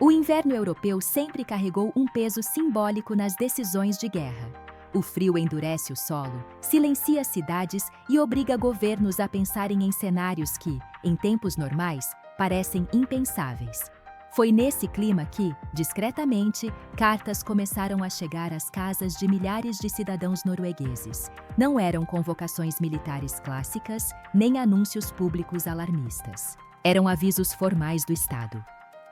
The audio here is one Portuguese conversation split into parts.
O inverno europeu sempre carregou um peso simbólico nas decisões de guerra. O frio endurece o solo, silencia cidades e obriga governos a pensarem em cenários que, em tempos normais, parecem impensáveis. Foi nesse clima que, discretamente, cartas começaram a chegar às casas de milhares de cidadãos noruegueses. Não eram convocações militares clássicas, nem anúncios públicos alarmistas. Eram avisos formais do Estado.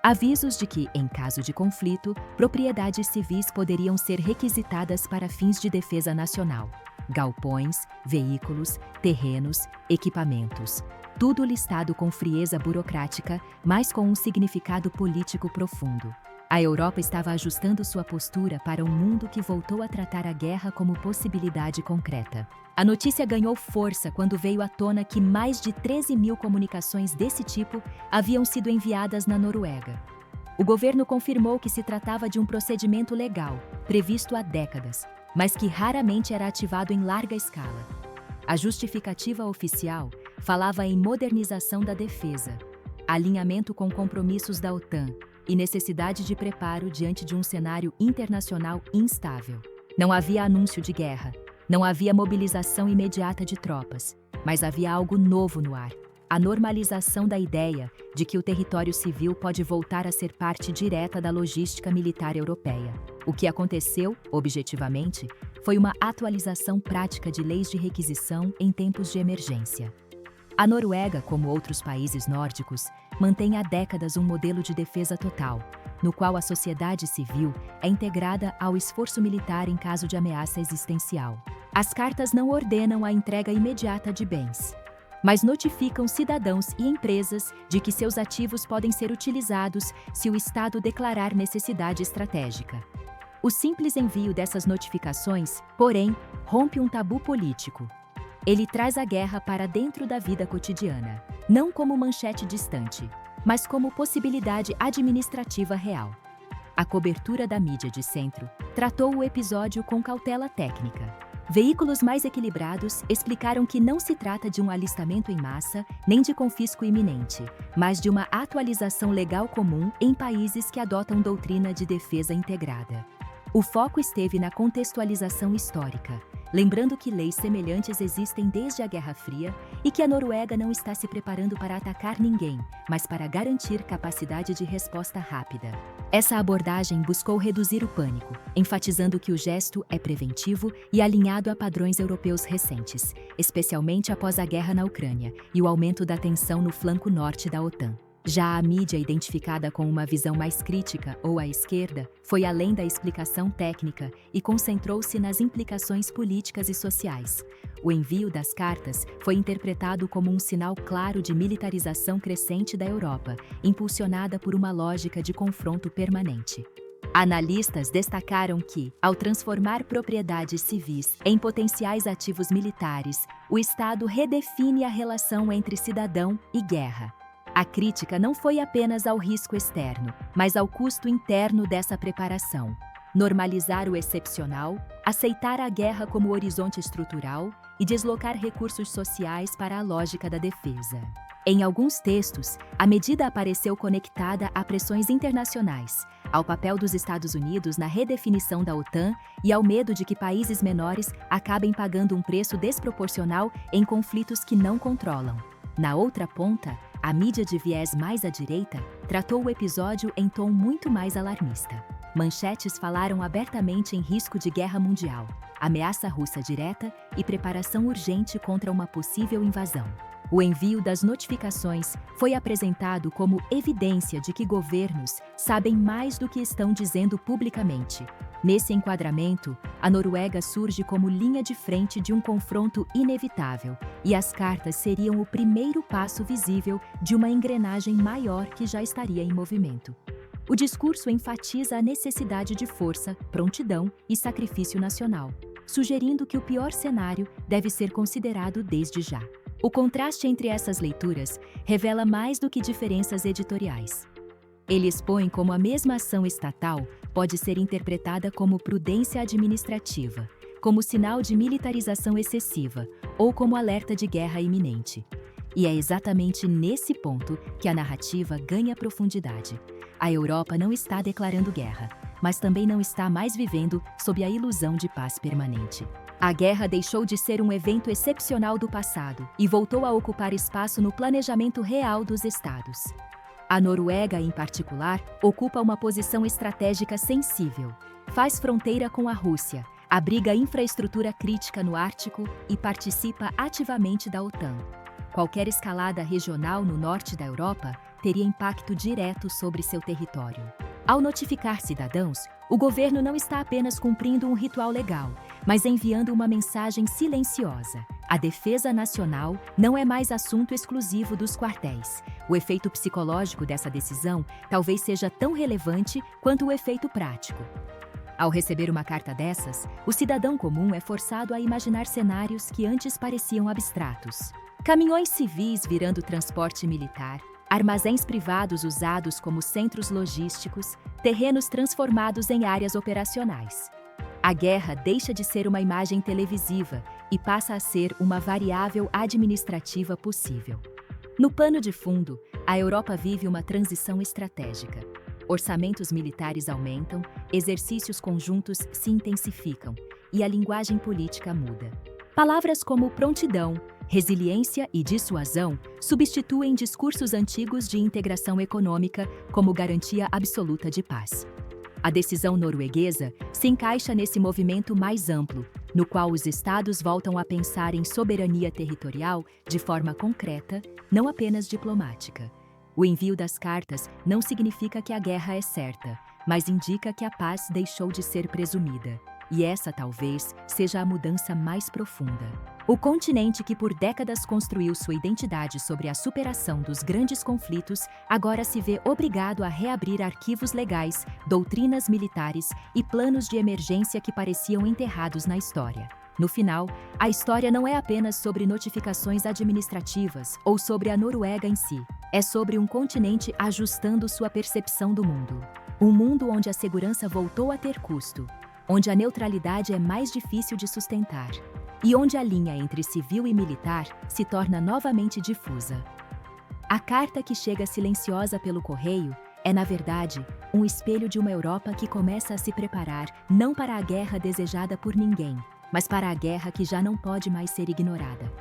Avisos de que, em caso de conflito, propriedades civis poderiam ser requisitadas para fins de defesa nacional. Galpões, veículos, terrenos, equipamentos. Tudo listado com frieza burocrática, mas com um significado político profundo. A Europa estava ajustando sua postura para um mundo que voltou a tratar a guerra como possibilidade concreta. A notícia ganhou força quando veio à tona que mais de 13.000 comunicações desse tipo haviam sido enviadas na Noruega. O governo confirmou que se tratava de um procedimento legal, previsto há décadas, mas que raramente era ativado em larga escala. A justificativa oficial falava em modernização da defesa, alinhamento com compromissos da OTAN e necessidade de preparo diante de um cenário internacional instável. Não havia anúncio de guerra, não havia mobilização imediata de tropas, mas havia algo novo no ar: a normalização da ideia de que o território civil pode voltar a ser parte direta da logística militar europeia. O que aconteceu, objetivamente, foi uma atualização prática de leis de requisição em tempos de emergência. A Noruega, como outros países nórdicos, mantém há décadas um modelo de defesa total, no qual a sociedade civil é integrada ao esforço militar em caso de ameaça existencial. As cartas não ordenam a entrega imediata de bens, mas notificam cidadãos e empresas de que seus ativos podem ser utilizados se o Estado declarar necessidade estratégica. O simples envio dessas notificações, porém, rompe um tabu político. Ele traz a guerra para dentro da vida cotidiana, não como manchete distante, mas como possibilidade administrativa real. A cobertura da mídia de centro tratou o episódio com cautela técnica. Veículos mais equilibrados explicaram que não se trata de um alistamento em massa nem de confisco iminente, mas de uma atualização legal comum em países que adotam doutrina de defesa integrada. O foco esteve na contextualização histórica, lembrando que leis semelhantes existem desde a Guerra Fria e que a Noruega não está se preparando para atacar ninguém, mas para garantir capacidade de resposta rápida. Essa abordagem buscou reduzir o pânico, enfatizando que o gesto é preventivo e alinhado a padrões europeus recentes, especialmente após a guerra na Ucrânia e o aumento da tensão no flanco norte da OTAN. Já a mídia, identificada com uma visão mais crítica ou à esquerda, foi além da explicação técnica e concentrou-se nas implicações políticas e sociais. O envio das cartas foi interpretado como um sinal claro de militarização crescente da Europa, impulsionada por uma lógica de confronto permanente. Analistas destacaram que, ao transformar propriedades civis em potenciais ativos militares, o Estado redefine a relação entre cidadão e guerra. A crítica não foi apenas ao risco externo, mas ao custo interno dessa preparação. Normalizar o excepcional, aceitar a guerra como horizonte estrutural e deslocar recursos sociais para a lógica da defesa. Em alguns textos, a medida apareceu conectada a pressões internacionais, ao papel dos Estados Unidos na redefinição da OTAN e ao medo de que países menores acabem pagando um preço desproporcional em conflitos que não controlam. Na outra ponta, a mídia de viés mais à direita tratou o episódio em tom muito mais alarmista. Manchetes falaram abertamente em risco de guerra mundial, ameaça russa direta e preparação urgente contra uma possível invasão. O envio das notificações foi apresentado como evidência de que governos sabem mais do que estão dizendo publicamente. Nesse enquadramento, a Noruega surge como linha de frente de um confronto inevitável, e as cartas seriam o primeiro passo visível de uma engrenagem maior que já estaria em movimento. O discurso enfatiza a necessidade de força, prontidão e sacrifício nacional, sugerindo que o pior cenário deve ser considerado desde já. O contraste entre essas leituras revela mais do que diferenças editoriais. Ele expõe como a mesma ação estatal pode ser interpretada como prudência administrativa, como sinal de militarização excessiva ou como alerta de guerra iminente. E é exatamente nesse ponto que a narrativa ganha profundidade. A Europa não está declarando guerra, mas também não está mais vivendo sob a ilusão de paz permanente. A guerra deixou de ser um evento excepcional do passado e voltou a ocupar espaço no planejamento real dos estados. A Noruega, em particular, ocupa uma posição estratégica sensível. Faz fronteira com a Rússia, abriga infraestrutura crítica no Ártico e participa ativamente da OTAN. Qualquer escalada regional no norte da Europa teria impacto direto sobre seu território. Ao notificar cidadãos, o governo não está apenas cumprindo um ritual legal, mas enviando uma mensagem silenciosa. A defesa nacional não é mais assunto exclusivo dos quartéis. O efeito psicológico dessa decisão talvez seja tão relevante quanto o efeito prático. Ao receber uma carta dessas, o cidadão comum é forçado a imaginar cenários que antes pareciam abstratos. Caminhões civis virando transporte militar, armazéns privados usados como centros logísticos, terrenos transformados em áreas operacionais. A guerra deixa de ser uma imagem televisiva e passa a ser uma variável administrativa possível. No pano de fundo, a Europa vive uma transição estratégica. Orçamentos militares aumentam, exercícios conjuntos se intensificam e a linguagem política muda. Palavras como prontidão, resiliência e dissuasão substituem discursos antigos de integração econômica como garantia absoluta de paz. A decisão norueguesa se encaixa nesse movimento mais amplo, no qual os estados voltam a pensar em soberania territorial de forma concreta, não apenas diplomática. O envio das cartas não significa que a guerra é certa, mas indica que a paz deixou de ser presumida. E essa, talvez, seja a mudança mais profunda. O continente que por décadas construiu sua identidade sobre a superação dos grandes conflitos, agora se vê obrigado a reabrir arquivos legais, doutrinas militares e planos de emergência que pareciam enterrados na história. No final, a história não é apenas sobre notificações administrativas ou sobre a Noruega em si. É sobre um continente ajustando sua percepção do mundo. Um mundo onde a segurança voltou a ter custo, onde a neutralidade é mais difícil de sustentar e onde a linha entre civil e militar se torna novamente difusa. A carta que chega silenciosa pelo correio é, na verdade, um espelho de uma Europa que começa a se preparar não para a guerra desejada por ninguém, mas para a guerra que já não pode mais ser ignorada.